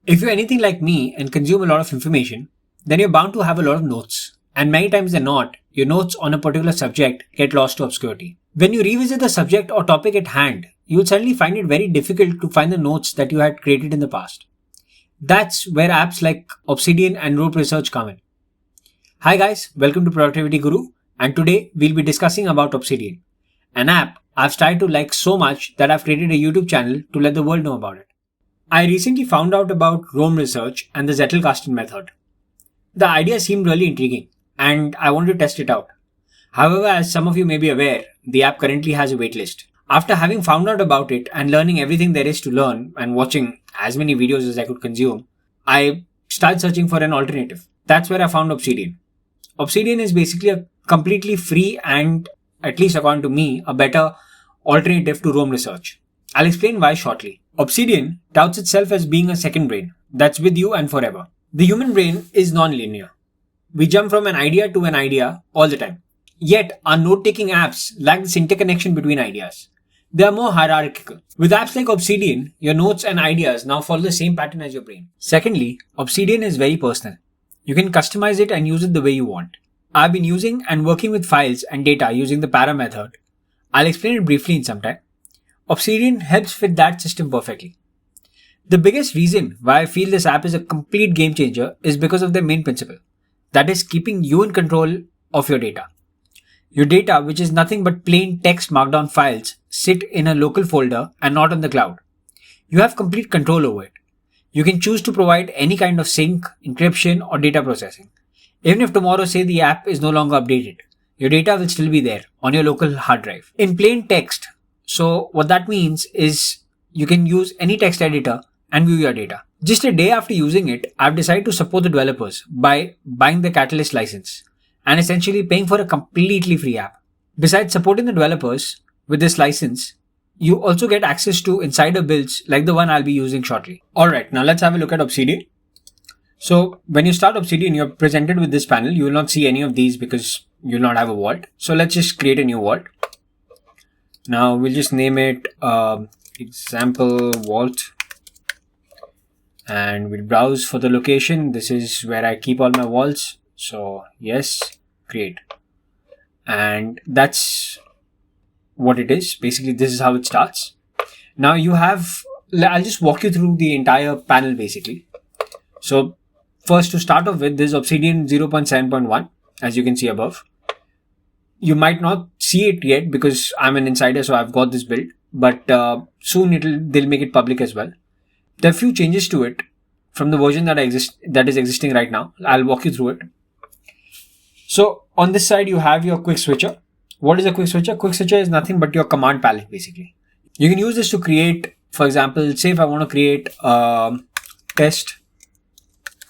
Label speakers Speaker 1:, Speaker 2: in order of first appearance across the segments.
Speaker 1: If you're anything like me and consume a lot of information, then you're bound to have a lot of notes. And many times than not, your notes on a particular subject get lost to obscurity. When you revisit the subject or topic at hand, you'll suddenly find it very difficult to find the notes that you had created in the past. That's where apps like Obsidian and rote research come in. Hi guys, welcome to Productivity Guru, and today we'll be discussing about Obsidian, an app I've started to like so much that I've created a YouTube channel to let the world know about it. I recently found out about Rome research and the Zettelkasten method. The idea seemed really intriguing, and I wanted to test it out. However, as some of you may be aware, the app currently has a waitlist. After having found out about it and learning everything there is to learn and watching as many videos as I could consume, I started searching for an alternative. That's where I found Obsidian. Obsidian is basically a completely free and, at least according to me, a better alternative to Rome research. I'll explain why shortly. Obsidian touts itself as being a second brain that's with you and forever. The human brain is non-linear. We jump from an idea to an idea all the time. Yet, our note-taking apps lack this interconnection between ideas. They are more hierarchical. With apps like Obsidian, your notes and ideas now follow the same pattern as your brain. Secondly, Obsidian is very personal. You can customize it and use it the way you want. I've been using and working with files and data using the P.A.R.A method. I'll explain it briefly in some time. Obsidian helps fit that system perfectly. The biggest reason why I feel this app is a complete game changer is because of their main principle. That is keeping you in control of your data. Your data, which is nothing but plain text markdown files, sit in a local folder and not on the cloud. You have complete control over it. You can choose to provide any kind of sync, encryption, or data processing. Even if tomorrow, say, the app is no longer updated, your data will still be there on your local hard drive. In plain text, so what that means is you can use any text editor and view your data. Just a day after using it, I've decided to support the developers by buying the Catalyst license and essentially paying for a completely free app. Besides supporting the developers with this license, you also get access to insider builds like the one I'll be using shortly. Alright, now let's have a look at Obsidian. So when you start Obsidian, you're presented with this panel. You will not see any of these because you'll not have a vault. So let's just create a new vault. Now we'll just name it example vault, and we'll browse for the location. This is where I keep all my vaults. So yes, create. And that's what it is. Basically, this is how it starts. Now I'll just walk you through the entire panel basically. So first, to start off with, this is Obsidian 0.7.1, as you can see above. You might not see it yet because I'm an insider, so I've got this build, but soon they'll make it public as well. There are a few changes to it from the version that is existing right now. I'll walk you through it. So on this side, you have your quick switcher. What is a quick switcher? Quick switcher is nothing but your command palette basically. You can use this to create, for example, say if I want to create a test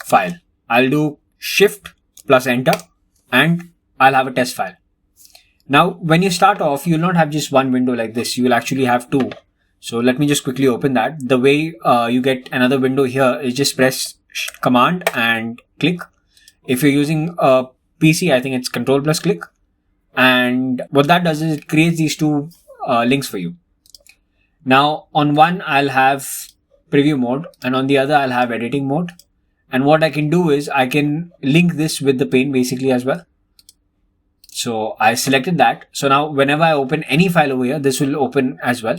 Speaker 1: file, I'll do shift plus enter and I'll have a test file. Now, when you start off, you'll not have just one window like this. You will actually have two. So let me just quickly open that. The way you get another window here is just press command and click. If you're using a PC, I think it's control plus click. And what that does is it creates these two links for you. Now, on one, I'll have preview mode and on the other, I'll have editing mode. And what I can do is I can link this with the Pane basically as well. So I selected that. So now whenever I open any file over here, this will open as well.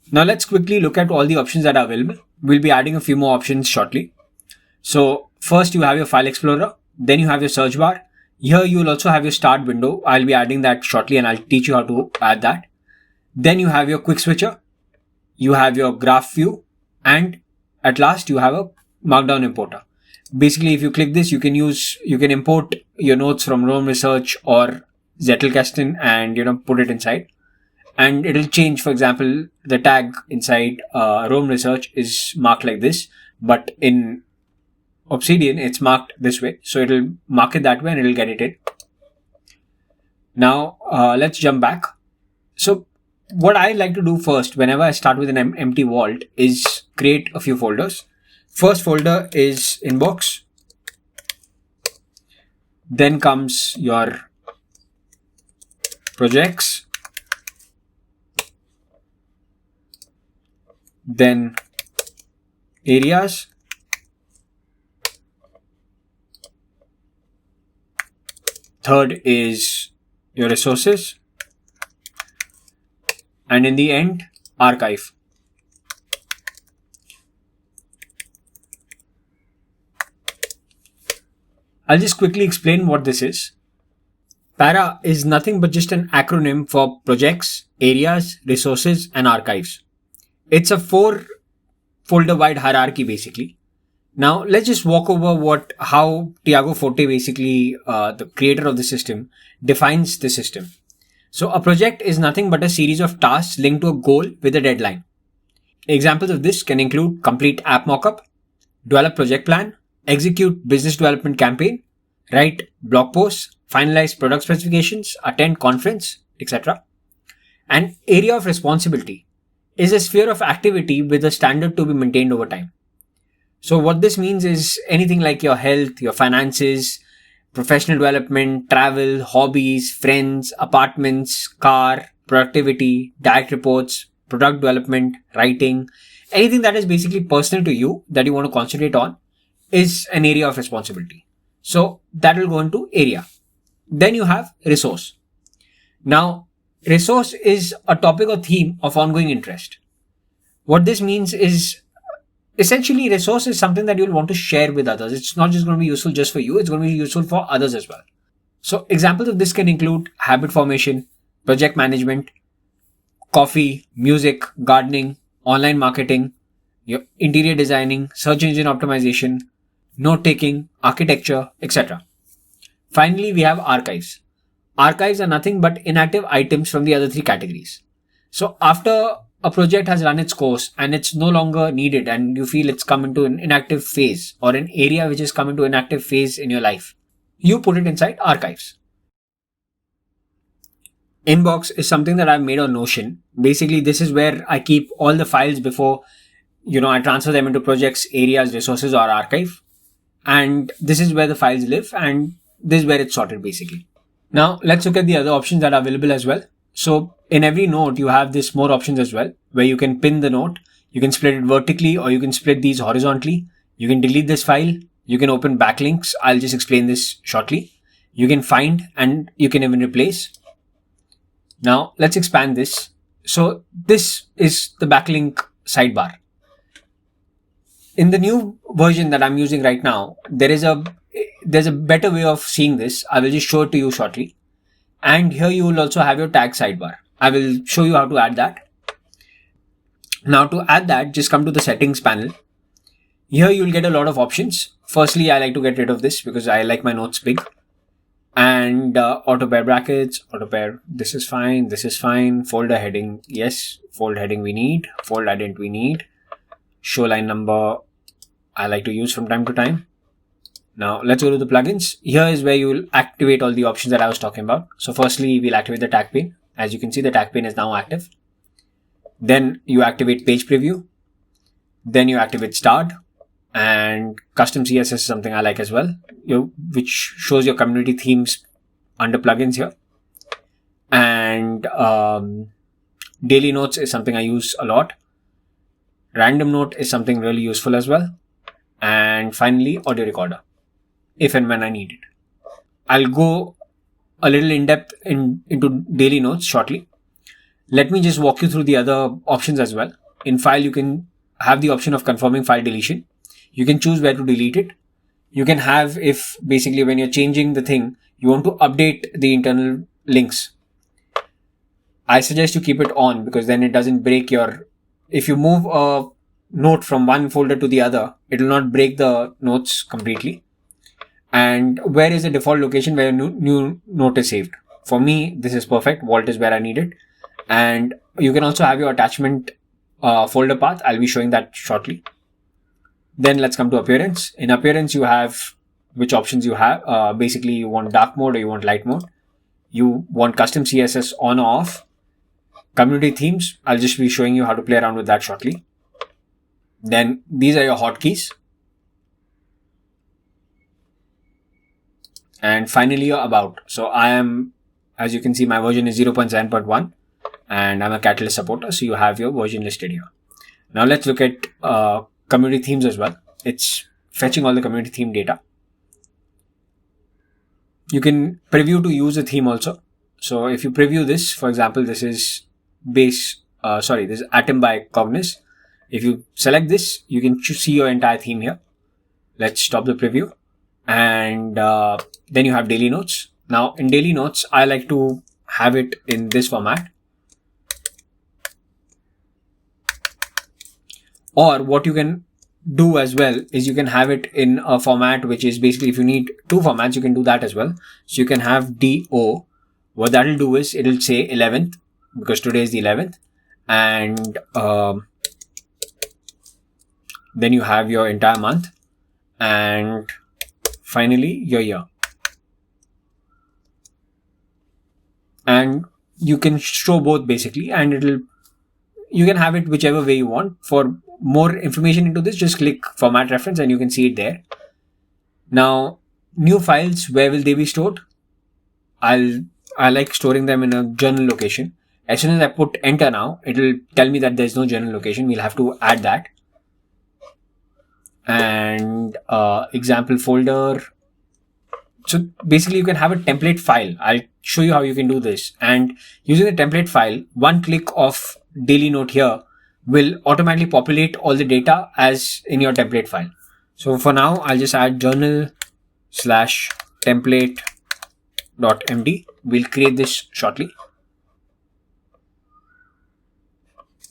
Speaker 1: Now let's quickly look at all the options that are available. We'll be adding a few more options shortly. So first you have your file explorer. Then you have your search bar. Here you will also have your start window. I'll be adding that shortly and I'll teach you how to add that. Then you have your quick switcher. You have your graph view. And at last you have a markdown importer. Basically, if you click this, you can import your notes from Rome research or Zettelkasten and put it inside, and it'll change. For example, the tag inside Rome research is marked like this, but in Obsidian it's marked this way. So it'll mark it that way and it'll get it in. Now let's jump back. So what I like to do first, whenever I start with an empty vault, is create a few folders. First folder is inbox. Then comes your projects. Then areas, third is your resources, and in the end, archive. I'll just quickly explain what this is. P.A.R.A is nothing but just an acronym for projects, areas, resources, and archives. It's a 4-folder wide hierarchy basically. Now let's just walk over how Tiago Forte basically, the creator of the system, defines the system. So a project is nothing but a series of tasks linked to a goal with a deadline. Examples of this can include complete app mockup, develop project plan, execute business development campaign, write blog posts, finalize product specifications, attend conference, etc. An area of responsibility is a sphere of activity with a standard to be maintained over time. So what this means is anything like your health, your finances, professional development, travel, hobbies, friends, apartments, car, productivity, diet reports, product development, writing, anything that is basically personal to you that you want to concentrate on is an area of responsibility. So that will go into area. Then you have resource. Now, resource is a topic or theme of ongoing interest. What this means is essentially resource is something that you'll want to share with others. It's not just going to be useful just for you, it's going to be useful for others as well. So examples of this can include habit formation, project management, coffee, music, gardening, online marketing, your interior designing, search engine optimization, note taking, architecture, etc. Finally, we have archives. Archives are nothing but inactive items from the other three categories. So after a project has run its course and it's no longer needed and you feel it's come into an inactive phase or an area which has come into an active phase in your life, you put it inside archives. Inbox is something that I've made on Notion. Basically, this is where I keep all the files before, I transfer them into projects, areas, resources, or archive. And this is where the files live and this is where it's sorted basically. Now, let's look at the other options that are available as well. So in every note, you have this more options as well, where you can pin the note, you can split it vertically or you can split these horizontally. You can delete this file. You can open backlinks. I'll just explain this shortly. You can find and you can even replace. Now let's expand this. So this is the backlink sidebar. In the new version that I'm using right now, there's a better way of seeing this. I will just show it to you shortly. And here you will also have your tag sidebar. I will show you how to add that. Now to add that, just come to the settings panel. Here you will get a lot of options. Firstly, I like to get rid of this because I like my notes big. And auto pair brackets, auto pair, this is fine. Folder heading, yes. Fold heading we need. Fold ident we need. Show line number, I like to use from time to time. Now let's go to the plugins. Here is where you will activate all the options that I was talking about. So firstly, we'll activate the tag pane. As you can see, the tag pane is now active. Then you activate page preview. Then you activate start, and custom CSS is something I like as well, which shows your community themes under plugins here. And daily notes is something I use a lot. Random note is something really useful as well. And finally, audio recorder, if and when I need it. I'll go a little in depth into daily notes shortly. Let me just walk you through the other options as well. In file, you can have the option of confirming file deletion. You can choose where to delete it. You can have, if basically when you're changing the thing, you want to update the internal links. I suggest you keep it on because then it doesn't break if you move a note from one folder to the other, it will not break the notes completely. And where is the default location where a new note is saved? For me, this is perfect. Vault is where I need it. And you can also have your attachment folder path. I'll be showing that shortly. Then let's come to appearance. In appearance, you have which options you have. Basically, you want dark mode or you want light mode. You want custom CSS on or off. Community themes, I'll just be showing you how to play around with that shortly. Then these are your hotkeys. And finally, your about. So I am, as you can see, my version is 0.7.1 and I'm a Catalyst supporter. So you have your version listed here. Now let's look at community themes as well. It's fetching all the community theme data. You can preview to use a theme also. So if you preview this, for example, this is this is Atom by Cogniz. If you select this, you can see your entire theme here. Let's stop the preview. And then you have daily notes. Now in daily notes, I like to have it in this format. Or what you can do as well is you can have it in a format which is basically, if you need two formats, you can do that as well. So you can have DO. What that'll do is it'll say 11th because today is the 11th. And then you have your entire month. And finally your year. And you can show both basically, and you can have it whichever way you want. For more information into this, just click format reference and you can see it there. Now, new files, where will they be stored? I like storing them in a journal location. As soon as I put enter now, it'll tell me that there's no journal location. We'll have to add that. And example folder. So basically you can have a template file. I'll show you how you can do this. And using the template file, one click of daily note here will automatically populate all the data as in your template file. So for now, I'll just add journal/template.md. We'll create this shortly.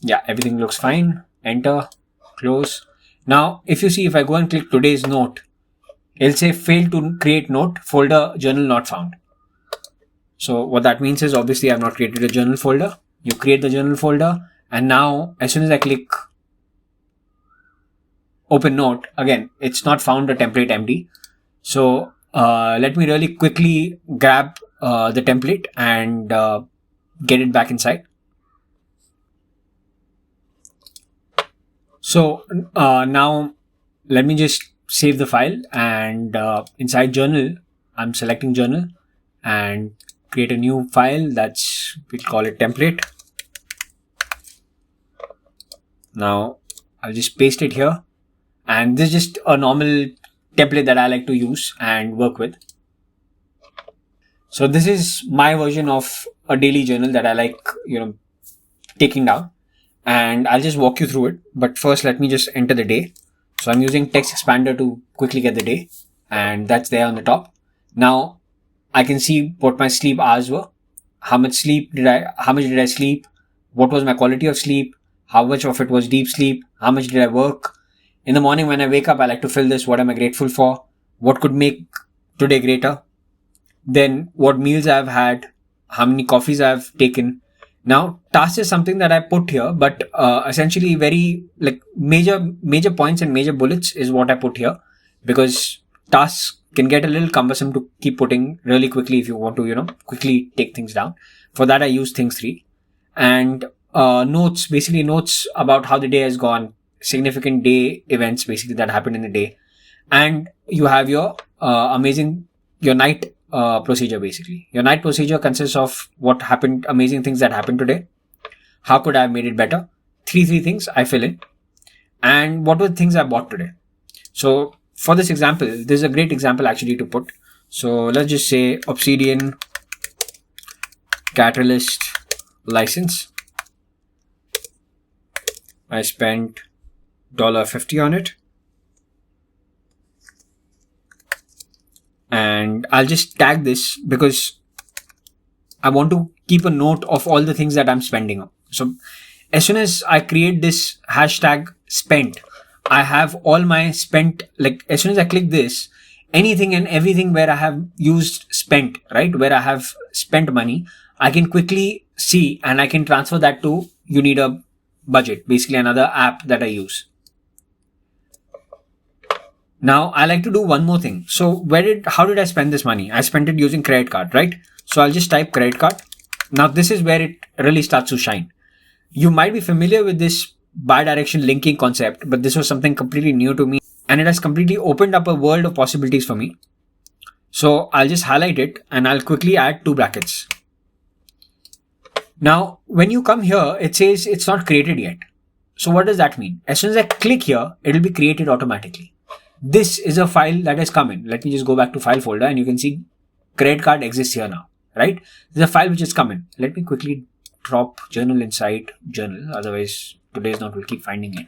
Speaker 1: Yeah, everything looks fine. Enter, close. Now, if you see, if I go and click today's note, it'll say failed to create note, folder journal not found. So what that means is obviously I've not created a journal folder. You create the journal folder, and now as soon as I click open note, again, it's not found a template MD. So let me really quickly grab the template and get it back inside. So now let me just save the file, and inside journal, I'm selecting journal and create a new file. We'll call it template. Now I'll just paste it here, and this is just a normal template that I like to use and work with. So this is my version of a daily journal that I like, taking down, and I'll just walk you through it. But first, let me just enter the day. So I'm using text expander to quickly get the day, and that's there on the top. Now I can see what my sleep hours were. How much did I sleep? What was my quality of sleep? How much of it was deep sleep? How much did I work? In the morning when I wake up, I like to fill this. What am I grateful for? What could make today greater? Then what meals I've had? How many coffees I've taken? Now, task is something that I put here, but essentially very major points and major bullets is what I put here, because tasks can get a little cumbersome to keep putting really quickly if you want to, quickly take things down. For that, I use things 3. And notes about how the day has gone, significant day events basically that happened in the day. And you have your night procedure basically. Your night procedure consists of what happened, amazing things that happened today. How could I have made it better? 3 things I fill in. And what were the things I bought today? So for this example, this is a great example actually to put. So let's just say Obsidian Catalyst license. I spent $50 on it. And I'll just tag this because I want to keep a note of all the things that I'm spending on. So as soon as I create this hashtag spent, I have all my spent, as soon as I click this, anything and everything where I have used spent, right? Where I have spent money, I can quickly see and I can transfer that to You Need a Budget, basically another app that I use. Now I like to do one more thing. So how did I spend this money? I spent it using credit card, right? So I'll just type credit card. Now this is where it really starts to shine. You might be familiar with this bidirectional linking concept, but this was something completely new to me, and it has completely opened up a world of possibilities for me. So I'll just highlight it and I'll quickly add 2 brackets. Now, when you come here, it says it's not created yet. So what does that mean? As soon as I click here, it will be created automatically. This is a file that has come in. Let me just go back to file folder and you can see credit card exists here now, right? This is a file which has come in. Let me quickly drop journal inside journal. Otherwise, today's note will keep finding it.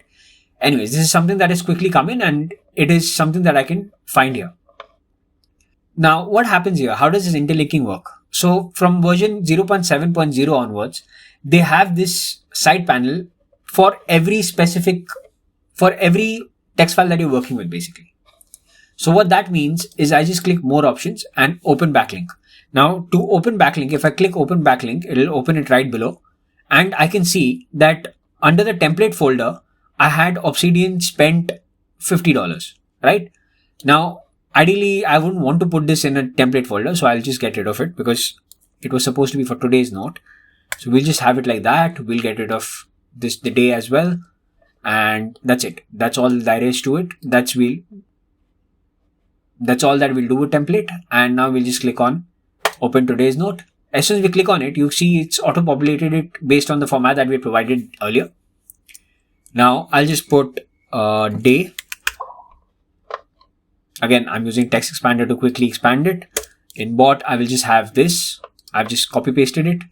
Speaker 1: Anyways, this is something that has quickly come in and it is something that I can find here. Now, what happens here? How does this interlinking work? So from version 0.7.0 onwards, they have this side panel for every text file that you're working with basically. So what that means is I just click more options and open backlink. Now to open backlink, if I click open backlink, it'll open it right below. And I can see that under the template folder, I had Obsidian spent $50, right? Now, ideally, I wouldn't want to put this in a template folder, so I'll just get rid of it because it was supposed to be for today's note. So we'll just have it like that. We'll get rid of the day as well. And that's it. That's all there is to it. That's all that we'll do with template. And now we'll just click on open today's note. As soon as we click on it, you see it's auto-populated it based on the format that we provided earlier. Now I'll just put day. Again, I'm using text expander to quickly expand it. In bot, I will just have this. I've just copy pasted it.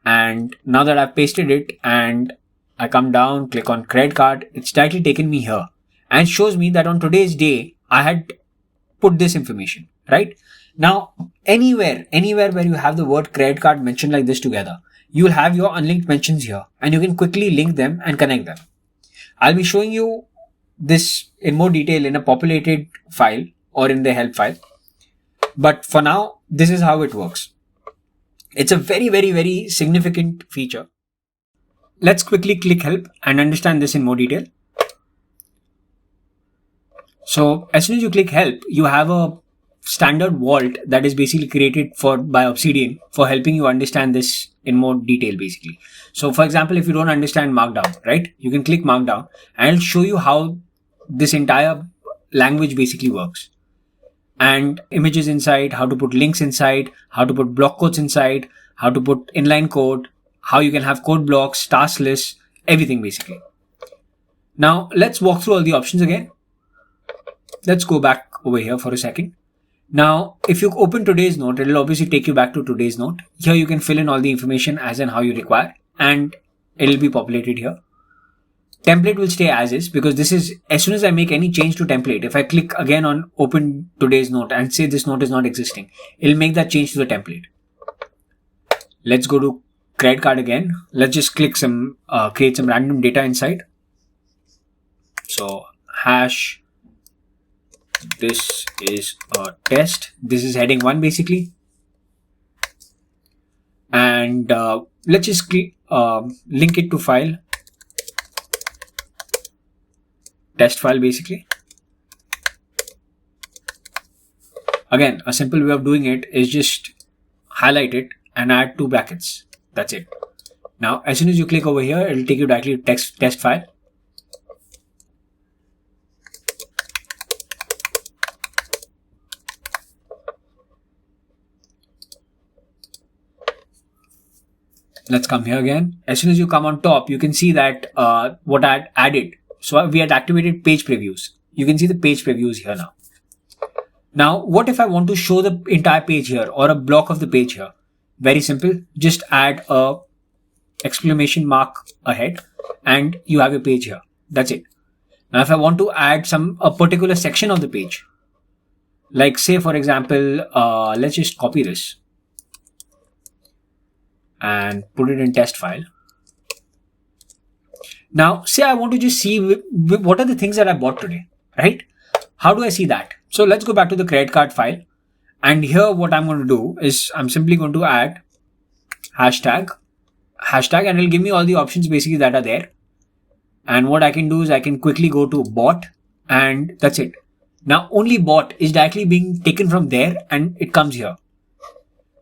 Speaker 1: And now that I've pasted it and I come down, click on credit card, it's directly taken me here and shows me that on today's day, I had put this information, right? Now, anywhere where you have the word credit card mentioned like this together, you will have your unlinked mentions here and you can quickly link them and connect them. I'll be showing you this in more detail in a populated file or in the help file. But for now, this is how it works. It's a very, very, very significant feature. Let's quickly click help and understand this in more detail. So as soon as you click help, you have a standard vault that is basically created by Obsidian for helping you understand this in more detail basically. So for example, if you don't understand Markdown, right, you can click Markdown and it'll show you how this entire language basically works. And images inside, how to put links inside, how to put block quotes inside, how to put inline code, how you can have code blocks, task lists, everything basically. Now let's walk through all the options again. Let's go back over here for a second. Now, if you open today's note, it'll obviously take you back to today's note. Here you can fill in all the information as and how you require and it'll be populated here. Template will stay as is because this is, as soon as I make any change to template, if I click again on open today's note and say this note is not existing, it'll make that change to the template. Let's go to credit card again. Let's just click create some random data inside. So hash, this is a test. This is heading 1 basically. And let's just link it to file. Test file basically. Again, a simple way of doing it is just highlight it and add 2 brackets. That's it. Now, as soon as you click over here, it will take you directly to test file. Let's come here again. As soon as you come on top, you can see that what I had added. So we had activated page previews. You can see the page previews here now. Now, what if I want to show the entire page here or a block of the page here? Very simple. Just add a exclamation mark ahead and you have your page here. That's it. Now, if I want to add a particular section of the page, like say, for example, let's just copy this and put it in test file. Now, say I want to just see what are the things that I bought today, right? How do I see that? So let's go back to the credit card file. And here what I'm going to do is I'm simply going to add hashtag and it'll give me all the options basically that are there. And what I can do is I can quickly go to bot and that's it. Now only bot is directly being taken from there and it comes here.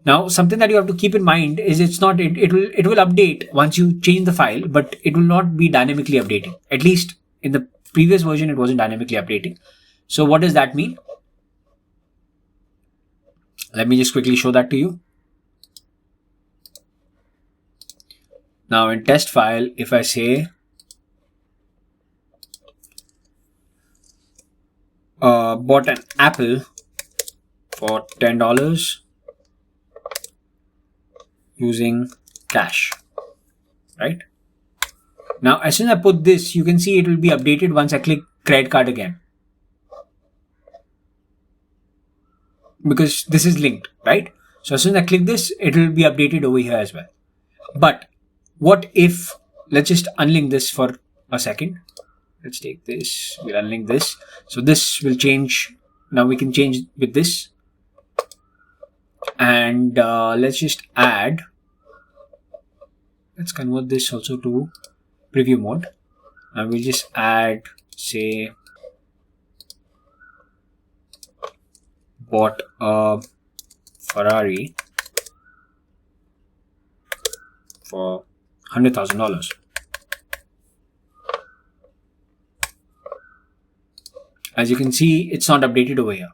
Speaker 1: Now, something that you have to keep in mind is it will update once you change the file, but it will not be dynamically updating. At least in the previous version, it wasn't dynamically updating. So what does that mean? Let me just quickly show that to you. Now in test file, if I say bought an apple for $10 using cash, right? Now, as soon as I put this, you can see it will be updated once I click credit card again. Because this is linked, right? So as soon as I click this, it will be updated over here as well. But what if, let's just unlink this for a second. Let's take this, we'll unlink this. So this will change. Now we can change with this. And let's just add, let's convert this also to preview mode. And we'll just add, say, bought a Ferrari for $100,000. As you can see, it's not updated over here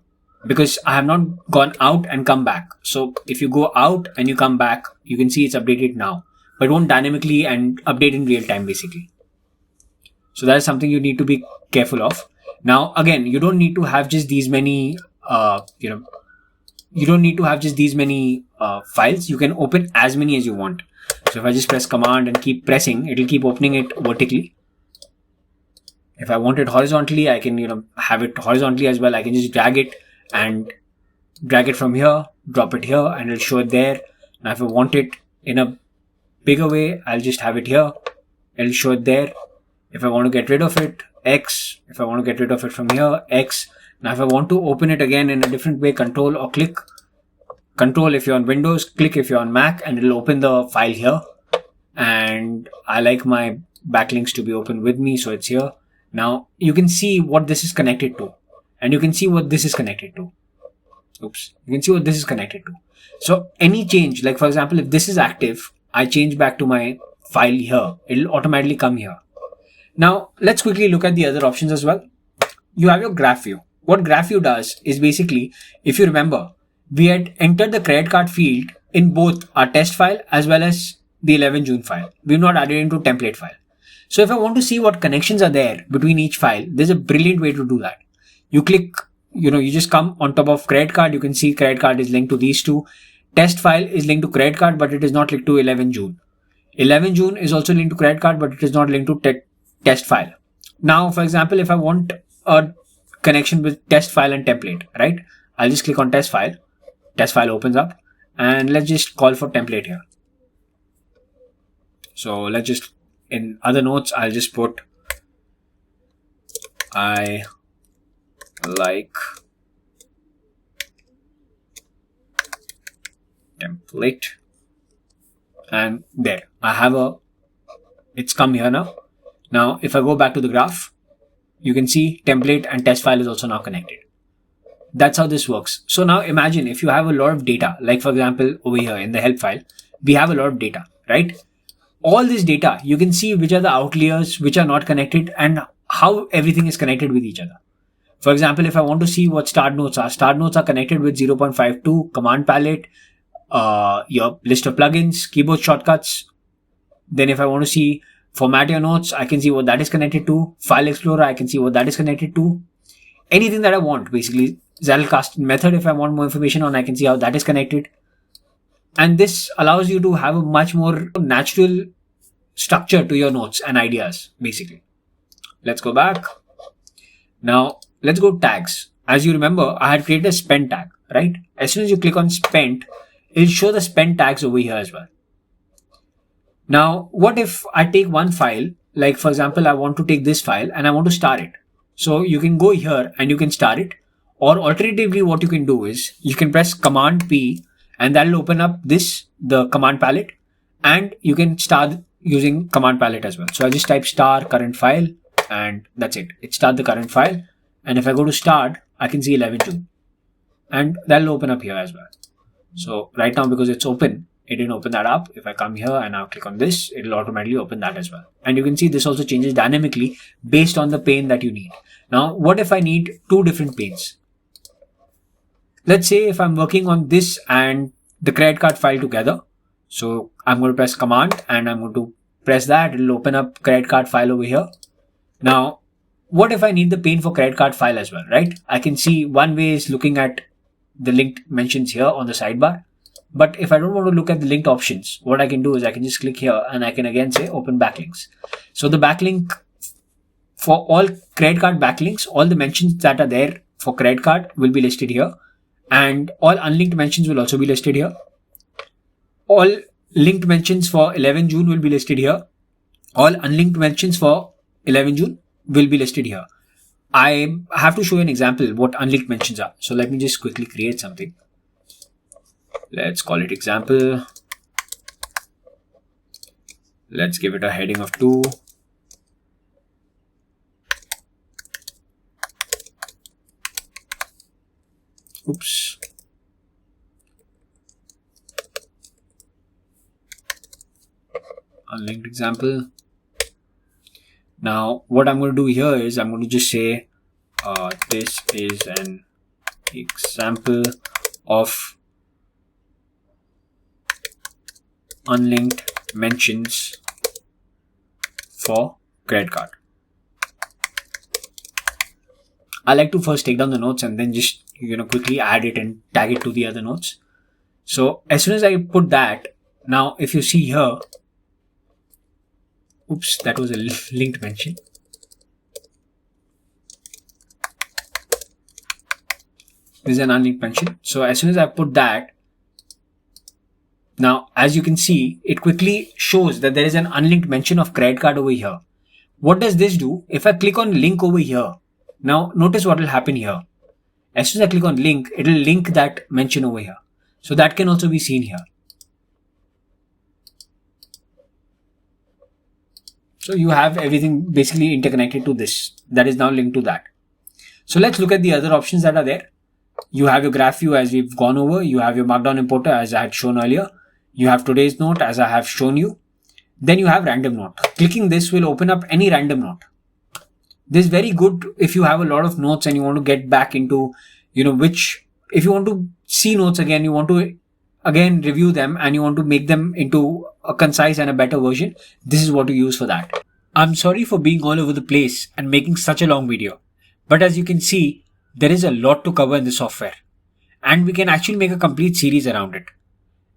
Speaker 1: because I have not gone out and come back. So if you go out and you come back, you can see it's updated now, but it won't dynamically and update in real time basically. So that is something you need to be careful of. Now, again, you don't need to have just these many, you don't need to have just these many files. You can open as many as you want. So if I just press command and keep pressing, it will keep opening it vertically. If I want it horizontally, I can, have it horizontally as well. I can just drag it and drag it from here, drop it here, and it'll show it there. Now, if I want it in a bigger way, I'll just have it here. It'll show it there. If I want to get rid of it, X. If I want to get rid of it from here, X. Now, if I want to open it again in a different way, Control or click. Control if you're on Windows, click if you're on Mac, and it'll open the file here. And I like my backlinks to be open with me, so it's here. Now, you can see what this is connected to. And you can see what this is connected to. Oops. You can see what this is connected to. So, any change, like for example, if this is active, I change back to my file here. It'll automatically come here. Now, let's quickly look at the other options as well. You have your graph view. What graph view does is basically, if you remember, we had entered the credit card field in both our test file as well as the 11 June file. We've not added into template file. So if I want to see what connections are there between each file, there's a brilliant way to do that. You click, you just come on top of credit card. You can see credit card is linked to these two. Test file is linked to credit card, but it is not linked to 11 June. 11 June is also linked to credit card, but it is not linked to test file. Now, for example, if I want a connection with test file and template, right? I'll just click on test file. Test file opens up, and let's just call for template here. So let's just, in other notes, I'll just put, I like template, and there I have it's come here now. Now, if I go back to the graph, you can see template and test file is also now connected. That's how this works. So now imagine if you have a lot of data, like for example, over here in the help file, we have a lot of data, right? All this data, you can see which are the outliers, which are not connected, and how everything is connected with each other. For example, if I want to see what start notes are connected with 0.52, command palette, your list of plugins, keyboard shortcuts. Then if I want to see format your notes, I can see what that is connected to. File Explorer, I can see what that is connected to. Anything that I want, basically. Zettelkasten method, if I want more information on, I can see how that is connected. And this allows you to have a much more natural structure to your notes and ideas, basically. Let's go back. Now, let's go tags. As you remember, I had created a spend tag, right? As soon as you click on spend, it'll show the spend tags over here as well. Now, what if I take one file, like for example, I want to take this file and I want to star it. So you can go here and you can star it. Or alternatively, what you can do is you can press Command P and that'll open up the command palette, and you can start using command palette as well. So I just type star current file and that's it. It starts the current file. And if I go to start, I can see 11 June and that'll open up here as well. So right now, because it's open, it didn't open that up. If I come here and now click on this, it'll automatically open that as well. And you can see this also changes dynamically based on the pane that you need. Now, what if I need two different panes? Let's say if I'm working on this and the credit card file together. So I'm going to press command and I'm going to press that. It'll open up credit card file over here. Now, what if I need the Pane for credit card file as well, right? I can see one way is looking at the linked mentions here on the sidebar. But if I don't want to look at the linked options, what I can do is I can just click here and I can again say open backlinks. So the backlink for all credit card backlinks, all the mentions that are there for credit card will be listed here. And all unlinked mentions will also be listed here. All linked mentions for 11 June will be listed here. All unlinked mentions for 11 June will be listed here. I have to show you an example what unlinked mentions are. So let me just quickly create something. Let's call it example. Let's give it a heading of 2. Oops. Unlinked example. Now, what I'm going to do here is I'm going to just say this is an example of unlinked mentions for credit card. I like to first take down the notes and then just quickly add it and tag it to the other notes. So as soon as I put that, now if you see here, oops, that was a linked mention. This is an unlinked mention. So as soon as I put that, now as you can see, it quickly shows that there is an unlinked mention of credit card over here. What does this do? If I click on link over here, now notice what will happen here. As soon as I click on link, it will link that mention over here. So that can also be seen here. So you have everything basically interconnected to this that is now linked to that. So let's look at the other options that are there. You have your graph view as we've gone over. You have your markdown importer as I had shown earlier. You have today's note as I have shown you. Then you have random note. Clicking this will open up any random note. This is very good if you have a lot of notes and you want to get back into, if you want to see notes again, you want to again review them and you want to make them into a concise and a better version. This is what you use for that. I'm sorry for being all over the place and making such a long video. But as you can see, there is a lot to cover in the software. And we can actually make a complete series around it.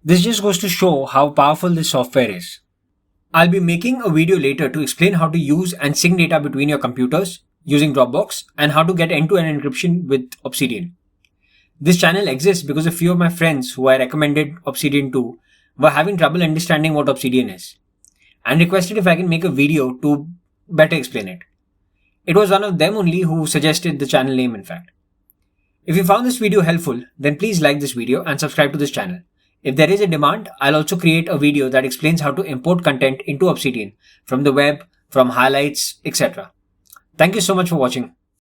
Speaker 1: This just goes to show how powerful this software is. I'll be making a video later to explain how to use and sync data between your computers using Dropbox and how to get end-to-end encryption with Obsidian. This channel exists because a few of my friends who I recommended Obsidian to were having trouble understanding what Obsidian is and requested if I can make a video to better explain it. It was one of them only who suggested the channel name, in fact. If you found this video helpful, then please like this video and subscribe to this channel. If there is a demand, I'll also create a video that explains how to import content into Obsidian from the web, from highlights, etc. Thank you so much for watching.